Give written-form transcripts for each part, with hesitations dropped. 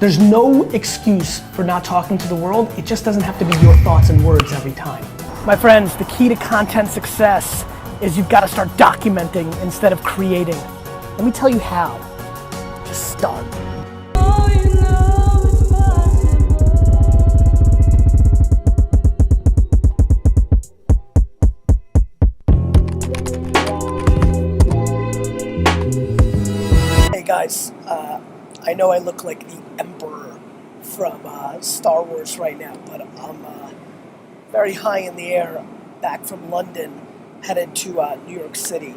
There's no excuse for not talking to the world. It just doesn't have to be your thoughts and words every time. My friends, the key to content success is you've got to start documenting instead of creating. Let me tell you how. Just start. Hey guys, I know I look like the Emperor from Star Wars right now, but I'm very high in the air, back from London, headed to New York City.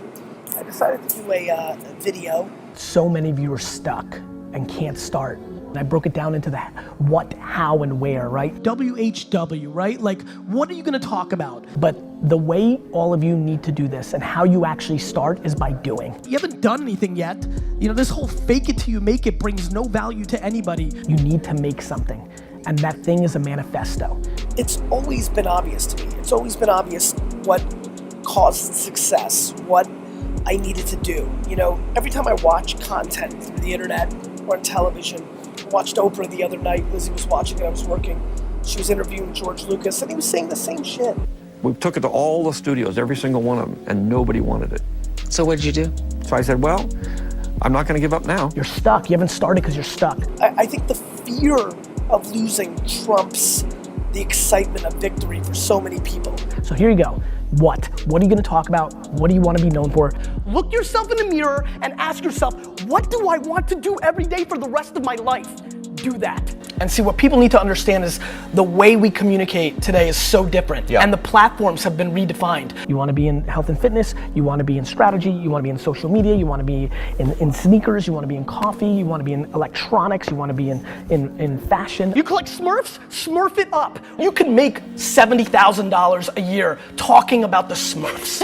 I decided to do a video. So many of you are stuck and can't start. And I broke it down into the what, how, and where, right? WHW, right? Like, what are you gonna talk about? But the way all of you need to do this and how you actually start is by doing. You haven't done anything yet. You know, this whole fake it till you make it brings no value to anybody. You need to make something. And that thing is a manifesto. It's always been obvious to me. It's always been obvious what caused success, what I needed to do. You know, every time I watch content through the internet or on television, I watched Oprah the other night. Lizzie was watching it, I was working. She was interviewing George Lucas and he was saying the same shit. We took it to all the studios, every single one of them, and nobody wanted it. So what did you do? So I said, well, I'm not gonna give up now. You're stuck, you haven't started because you're stuck. I think the fear of losing trumps the excitement of victory for so many people. So here you go. What are you gonna talk about? What do you wanna be known for? Look yourself in the mirror and ask yourself, what do I want to do every day for the rest of my life? Do that. And see, what people need to understand is the way we communicate today is so different. Yeah. And the platforms have been redefined. You wanna be in health and fitness, you wanna be in strategy, you wanna be in social media, you wanna be in sneakers, you wanna be in coffee, you wanna be in electronics, you wanna be in fashion. You collect Smurfs? Smurf it up. You can make $70,000 a year talking about the Smurfs.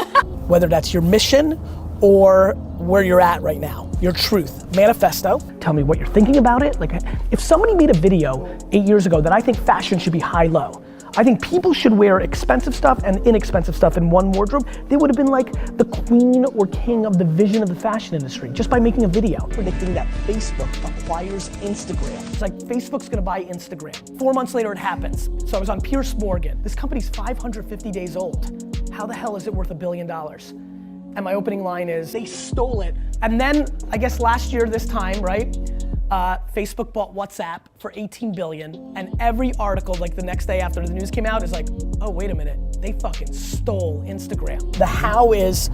Whether that's your mission or where you're at right now, your truth, manifesto. Tell me what you're thinking about it. Like, if somebody made a video 8 years ago that I think fashion should be high-low, I think people should wear expensive stuff and inexpensive stuff in one wardrobe, they would have been like the queen or king of the vision of the fashion industry just by making a video. Predicting that Facebook acquires Instagram. It's like Facebook's gonna buy Instagram. 4 months later it happens. So I was on Piers Morgan. This company's 550 days old. How the hell is it worth $1 billion? And my opening line is, they stole it. And then, I guess last year this time, right? Facebook bought WhatsApp for 18 billion, and every article, like the next day after the news came out, is like, oh, wait a minute, they fucking stole Instagram. The how is,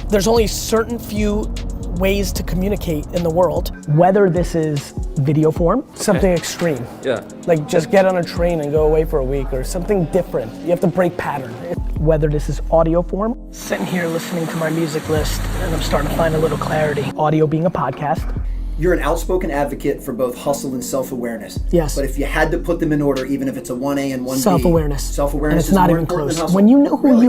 there's only certain few ways to communicate in the world, whether this is video form, something extreme. Yeah. Like just get on a train and go away for a week, or something different. You have to break pattern. Whether this is audio form, sitting here listening to my music list, and I'm starting to find a little clarity. Audio being a podcast. You're an outspoken advocate for both hustle and self-awareness. Yes. But if you had to put them in order, even if it's a 1A and 1B. Self-awareness. Self-awareness is not more even important close. than hustle. When you know who Really?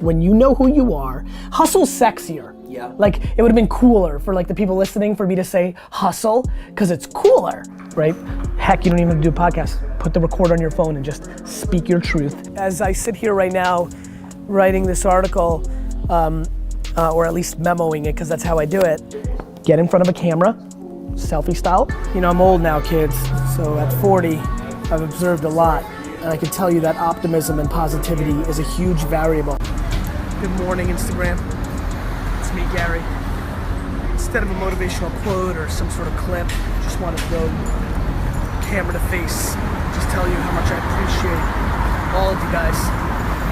when you know who you are, hustle's sexier. Yeah. Like, it would have been cooler for like the people listening for me to say hustle, because it's cooler, right? Heck, you don't even have to do a podcast. Put the recorder on your phone and just speak your truth. As I sit here right now, writing this article, or at least memoing it, because that's how I do it, get in front of a camera, selfie style. You know, I'm old now, kids, so at 40, I've observed a lot, and I can tell you that optimism and positivity is a huge variable. Good morning, Instagram. It's me, Gary. Instead of a motivational quote or some sort of clip, just want to throw camera to face, just tell you how much I appreciate all of you guys.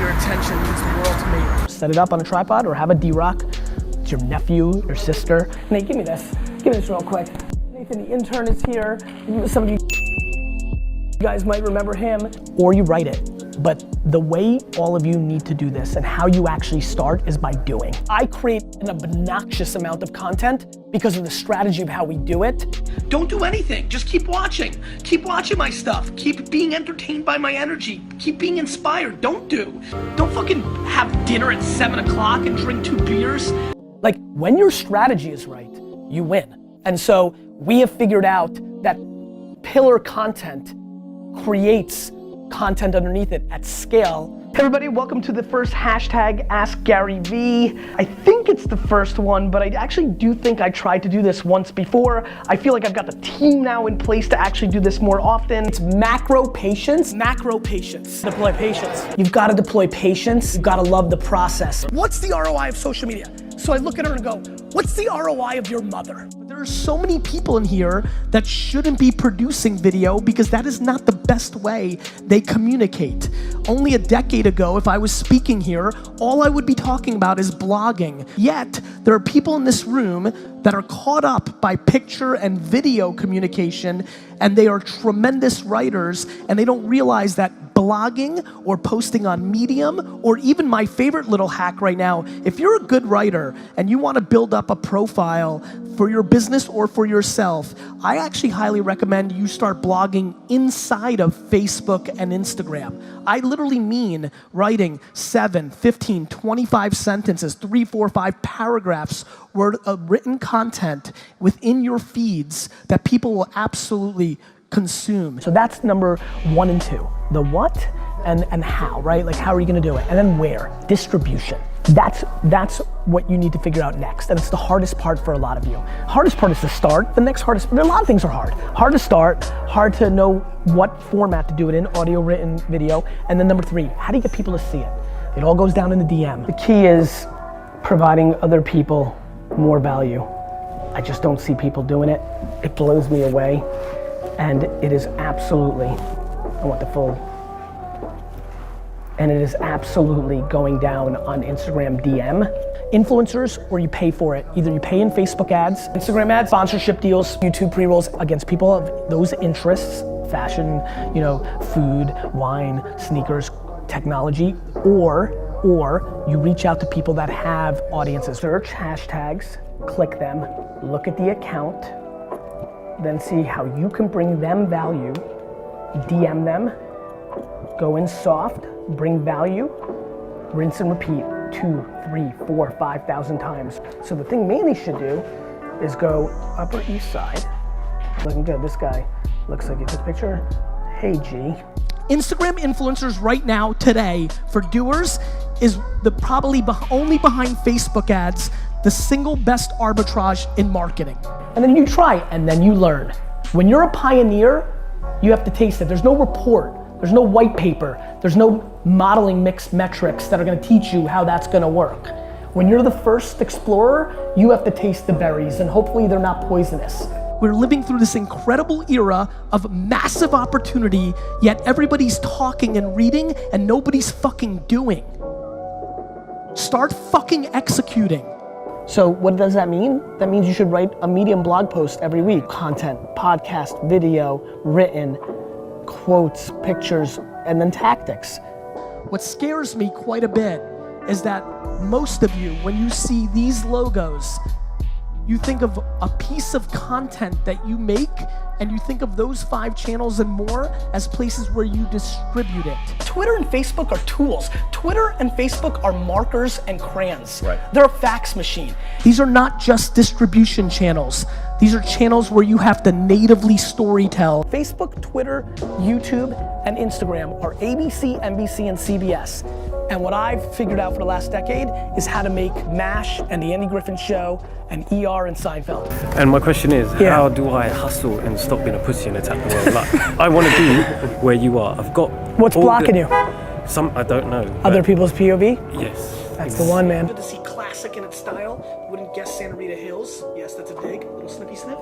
Your attention means the world to me. Set it up on a tripod or have a D-Rock. It's your nephew, your sister. Nate, give me this. Give me this real quick. Nathan, the intern, is here. Some of you guys might remember him. Or you write it. But the way all of you need to do this and how you actually start is by doing. I create an obnoxious amount of content because of the strategy of how we do it. Don't do anything, just keep watching. Keep watching my stuff. Keep being entertained by my energy. Keep being inspired. Don't fucking have dinner at 7 o'clock and drink 2 beers. Like, when your strategy is right, you win. And so we have figured out that pillar content creates content underneath it at scale. Hey everybody, welcome to the first hashtag Ask Gary V. I think it's the first one, but I actually do think I tried to do this once before. I feel like I've got the team now in place to actually do this more often. It's macro patience. Macro patience. Deploy patience. You've got to deploy patience. You've got to love the process. What's the ROI of social media? So I look at her and go, what's the ROI of your mother? There are so many people in here that shouldn't be producing video because that is not the best way they communicate. Only a decade ago, if I was speaking here, all I would be talking about is blogging. Yet, there are people in this room that are caught up by picture and video communication, and they are tremendous writers, and they don't realize that blogging or posting on Medium, or even my favorite little hack right now, if you're a good writer and you want to build up a profile for your business or for yourself, I actually highly recommend you start blogging inside of Facebook and Instagram. I literally mean writing 7, 15, 25 sentences, 3, 4, 5 paragraphs worth of written content within your feeds that people will absolutely consume. So that's number 1 and 2. The what and how, right? Like how are you gonna do it? And then where? Distribution. That's what you need to figure out next. And it's the hardest part for a lot of you. Hardest part is to start. The next hardest, there are a lot of things are hard. Hard to start, hard to know what format to do it in, audio, written, video. And then number 3, how do you get people to see it? It all goes down in the DM. The key is providing other people more value. I just don't see people doing it. It blows me away. And it is absolutely, I want the full, and it is absolutely going down on Instagram DM. Influencers, or you pay for it. Either you pay in Facebook ads, Instagram ads, sponsorship deals, YouTube pre-rolls against people of those interests, fashion, you know, food, wine, sneakers, technology, or you reach out to people that have audiences. Search hashtags, click them, look at the account, then see how you can bring them value, DM them, go in soft, bring value, rinse and repeat 2, 3, 4, 5,000 times. So the thing Manny should do is go Upper East Side. Looking good, this guy looks like he took a picture. Hey G. Instagram influencers right now, today, for doers, is the probably only behind Facebook ads, the single best arbitrage in marketing. And then you try, and then you learn. When you're a pioneer, you have to taste it. There's no report, there's no white paper, there's no modeling mixed metrics that are gonna teach you how that's gonna work. When you're the first explorer, you have to taste the berries, and hopefully they're not poisonous. We're living through this incredible era of massive opportunity, yet everybody's talking and reading, and nobody's fucking doing. Start fucking executing. So what does that mean? That means you should write a Medium blog post every week. Content, podcast, video, written, quotes, pictures, and then tactics. What scares me quite a bit is that most of you, when you see these logos, you think of a piece of content that you make, and you think of those 5 channels and more as places where you distribute it. Twitter and Facebook are tools. Twitter and Facebook are markers and crayons. Right. They're a fax machine. These are not just distribution channels. These are channels where you have to natively storytell. Facebook, Twitter, YouTube, and Instagram are ABC, NBC, and CBS. And what I've figured out for the last decade is how to make MASH and The Andy Griffin Show and ER and Seinfeld. And my question is, how do I hustle and stop being a pussy and attack the world? Like, I want to be where you are. I've got... What's blocking you? I don't know. Other people's POV? Yes. That's the one, man. Good to see classic in its style. Wouldn't guess Santa Rita Hills. Yes, that's a dig. Little snippy sniff.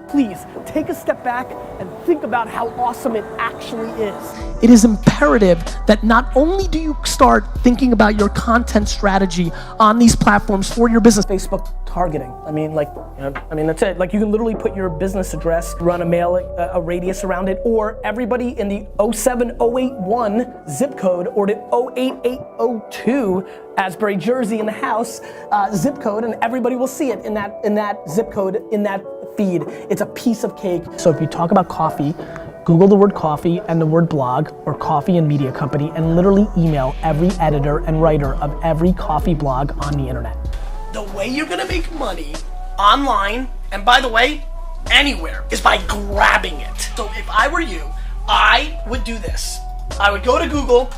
Please, take a step back and think about how awesome it actually is. It is imperative that not only do you start thinking about your content strategy on these platforms for your business. Facebook targeting. I mean, that's it. Like, you can literally put your business address, run a radius around it, or everybody in the 07081 zip code or the 08802 Asbury, Jersey in the house zip code, and everybody will see it in that zip code, in that feed. It's a piece of cake. So if you talk about coffee, Google the word coffee and the word blog, or coffee and media company, and literally email every editor and writer of every coffee blog on the internet. The way you're gonna make money online, and by the way, anywhere, is by grabbing it. So if I were you, I would do this. I would go to Google,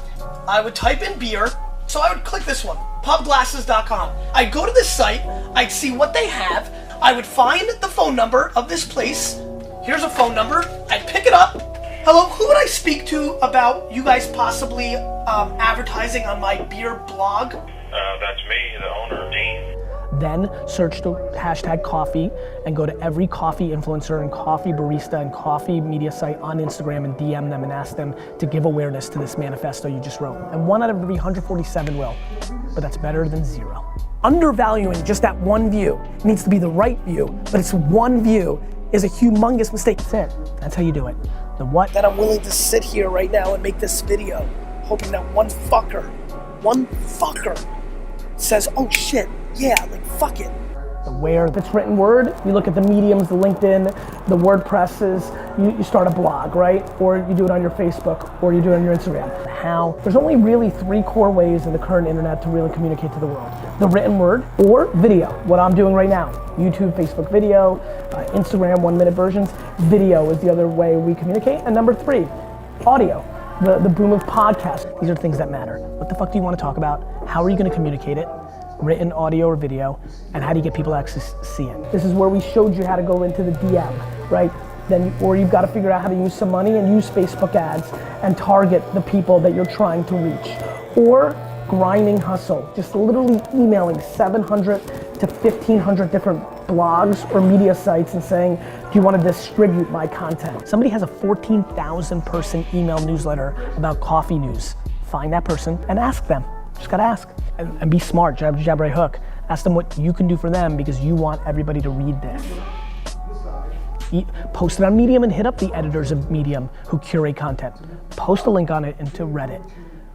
I would type in beer. So I would click this one, pubglasses.com. I'd go to this site, I'd see what they have, I would find the phone number of this place. Here's a phone number, I'd pick it up. Hello, who would I speak to about you guys possibly advertising on my beer blog? That's me, the owner, Dean. Then search the hashtag coffee and go to every coffee influencer and coffee barista and coffee media site on Instagram and DM them and ask them to give awareness to this manifesto you just wrote. And 1 out of every 147 will, but that's better than 0. Undervaluing just that one view, it needs to be the right view, but it's one view, is a humongous mistake. That's it, that's how you do it. The what? That I'm willing to sit here right now and make this video, hoping that one fucker says, oh shit, yeah, like fuck it. The where, if it's written word, you look at the mediums, the LinkedIn, the WordPresses, you start a blog, right? Or you do it on your Facebook, or you do it on your Instagram. The how, there's only really 3 core ways in the current internet to really communicate to the world. The written word or video, what I'm doing right now. YouTube, Facebook video, Instagram 1-minute versions. Video is the other way we communicate. And number 3, audio. The boom of podcasts. These are things that matter. What the fuck do you want to talk about? How are you going to communicate it? Written, audio, or video, and how do you get people to actually see it? This is where we showed you how to go into the DM, right? Or you've got to figure out how to use some money and use Facebook ads and target the people that you're trying to reach. Or grinding hustle, just literally emailing 700 to 1,500 different blogs or media sites and saying, do you want to distribute my content? Somebody has a 14,000 person email newsletter about coffee news. Find that person and ask them. Just gotta ask. And be smart, jab, right hook. Ask them what you can do for them because you want everybody to read this. Post it on Medium and hit up the editors of Medium who curate content. Post a link on it into Reddit,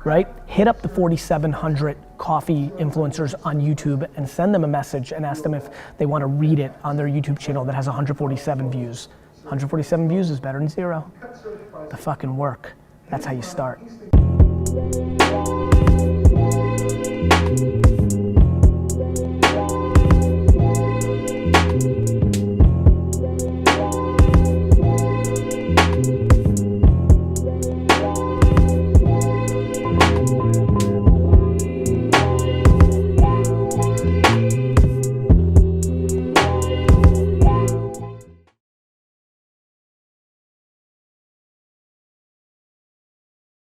right? Hit up the 4,700 coffee influencers on YouTube and send them a message and ask them if they want to read it on their YouTube channel that has 147 views. 147 views is better than 0. The fucking work. That's how you start.